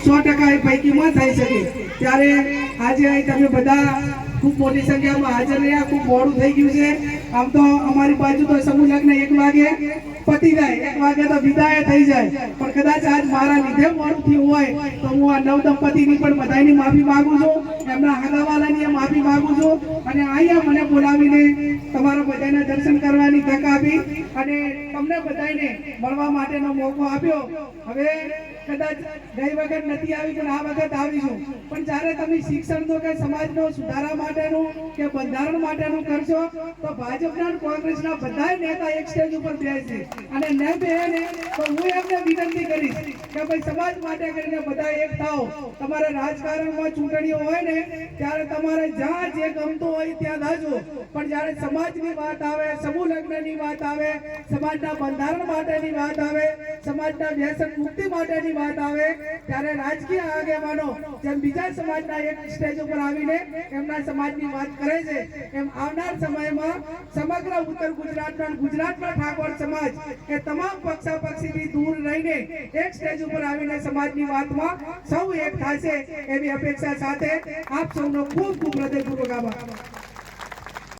100% એ પૈકીમાં થઈ શકે। ત્યારે આજે અહીં તમે બધા खूब मोटी संख्या में हाजर रहा। खूब मोड़ू थी गयु है। आम तो अमरी बाजू तो समूह लग्न 1 वागे पति जाए, 1 वागे तो विदाय थी जाए। पर कदाच आज मारा लीधे मोड़ू थयुं होय तो हूँ आ नव दंपतीनी पण बधाईनी माफी मागू छुं, एमना हगावालानी माफी मागू छुं अने आया मने बोलावीने तमारा बधाईना दर्शन करवानी तक आपी अने तमने बधाईने मळवा माटेनो मोको आप्यो। हवे कदाच गई वखत नथी आवी पण आ वखत आवीशुं। पण ज्यारे तमे शिक्षणनो के समाजनो सुधारा माटेનું કે બંધારણ માટેનું કરશો તો ભાજપના અને કોંગ્રેસના બધાય નેતા એક સ્ટેજ ઉપર બેસે અને ન બેસે તો હું એમને વિનંતી કરીશ કે ભાઈ સમાજ માટે કરીને બધા એક થાઓ। તમારે રાજકારણમાં ચૂંટણીઓ હોય ને ત્યારે તમારે જ્યાં જે ગમતું હોય ત્યાં દાજો, પણ જ્યારે સમાજની વાત આવે, સમૂહ લગ્નની વાત આવે, સમાજના બંધારણ માટેની વાત આવે, સમાજના વ્યસન મુક્તિ માટેની વાત આવે ત્યારે રાજકીય આગેવાનો જેમ બીજા સમાજના એક સ્ટેજ ઉપર આવીને એમના समाजनी बात करे छे एम आवनार समयमां समग्र उत्तर गुजरातना गुजरातना ठाकोर समाज ए तमाम पक्षापक्षी भी दूर रहीने एक स्टेज पर आवीने समाजनी वातमां सौ एक थाशे एवी अपेक्षा साथे आप सौनो खूब खूब हृदयपूर्वक आभार।